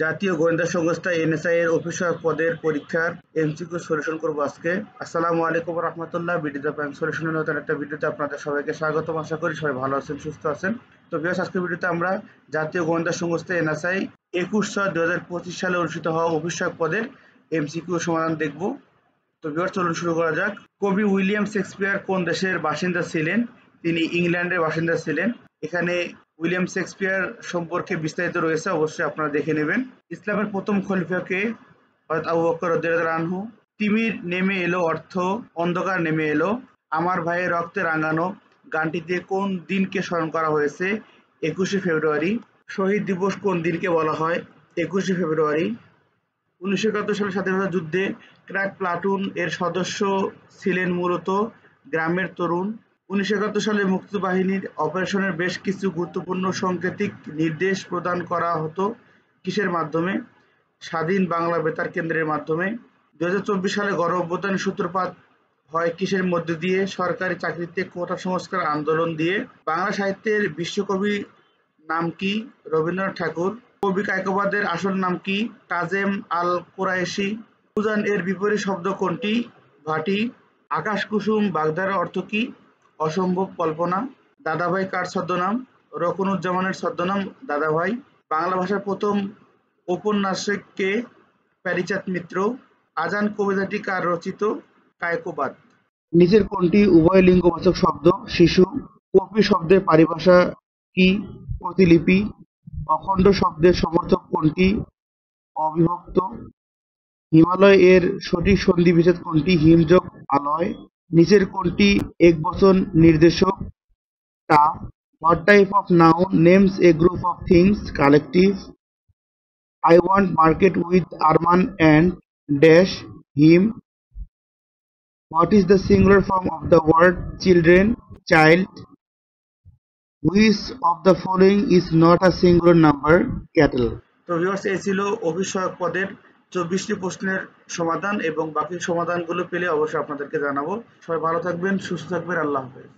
জাতীয় গোয়েন্দা সংস্থা এনএসআই এর অফিসার পদের পরীক্ষার এমসিকিউ সলিউশন করব আজকে। আসসালামু আলাইকুম ওয়া রাহমাতুল্লাহ। বিডিটা ব্যাংক সলিউশনের নতুন একটা ভিডিওতে আপনাদের সবাইকে স্বাগতম। আশা করি সবাই ভালো আছেন, সুস্থ আছেন। তো ভিউয়ার্স, আজকের ভিডিওতে আমরা জাতীয় গোয়েন্দা সংস্থা এনএসআই 21/6/2025 সালে অনুষ্ঠিত হওয়া অফিসার পদের এমসিকিউ সমাধান দেখব। তো ভিউয়ার্স, চলুন শুরু করা যাক। কবি উইলিয়াম শেক্সপিয়ার কোন দেশের বাসিন্দা ছিলেন? তিনি ইংল্যান্ডের বাসিন্দা ছিলেন। এখানে উইলিয়াম শেক্সপিয়ার সম্পর্কে বিস্তারিত রয়েছে, অবশ্যই আপনারা দেখে নেবেন। ইসলামের প্রথম খলিফা কে? হযরত আবু বকর রাদিয়াল্লাহু আনহু। তিমির নেমে এলো অর্থ অন্ধকার নেমে এলো। আমার ভাইয়ের রক্তে রাঙানো গানটিতে কোন দিনকে স্মরণ করা হয়েছে? 21শে ফেব্রুয়ারি। শহীদ দিবস কোন দিনকে বলা হয়? 21শে ফেব্রুয়ারি। 1971 সালের স্বাধীনতা যুদ্ধে ক্র্যাক প্লাটুন এর সদস্য ছিলেন মূলত গ্রামের তরুণ। 1971 সালে মুক্তিবাহিনীর অপারেশনের বেশ কিছু গুরুত্বপূর্ণ সাংকেতিক নির্দেশ প্রদান করা হতো কিসের মাধ্যমে? স্বাধীন বাংলা বেতার কেন্দ্রের মাধ্যমে। 2024 সালে গণ অভ্যুত্থানের সূত্রপাত হয় কিসের মধ্য দিয়ে? সরকারি চাকরিতে কোটা সংস্কার আন্দোলন দিয়ে। বাংলা সাহিত্যের বিশ্বকবি নাম কি? রবীন্দ্রনাথ ঠাকুর। কবি কায়কোবাদের আসল নাম কি? কাজেম আল কুরাইশি। উজান এর বিপরীত শব্দ কোনটি? ভাটি। আকাশ কুসুম বাগধারার অর্থ কি? অসম্ভব কল্পনা। দাদাভাই কার ছদ্মনাম? রকুনুজ্জামানের ছদ্মনাম দাদাভাই। বাংলা ভাষার প্রথম ঔপন্যাসিক কে? প্যারীচাঁদ মিত্র। আজান কবিতাটি কার রচিত? কায়কোবাদ। নিচের কোনটি উভয় লিঙ্গবাচক শব্দ? শিশু। কপি শব্দের পারিভাষা কি? প্রতিলিপি। অখণ্ড শব্দের সমর্থক কোনটি? অবিভক্ত। হিমালয় এর সঠিক সন্ধি বিচ্ছেদ কোনটি? হিম যোগ আলয়। নিচের কোনটি একবচন নির্দেশক? টা। What type of noun names a group of things? Collective. I want market with Arman and dash him. What is the singular form of the word children? Child. Which of the following is not a singular number? Cattle. তো viewers, এই ছিল অভিষয়ক পদের 24টি প্রশ্নের সমাধান, এবং বাকি সমাধানগুলো পেলে অবশ্যই আপনাদেরকে জানাবো। সবাই ভালো থাকবেন, সুস্থ থাকবেন। আল্লাহ হাফেজ।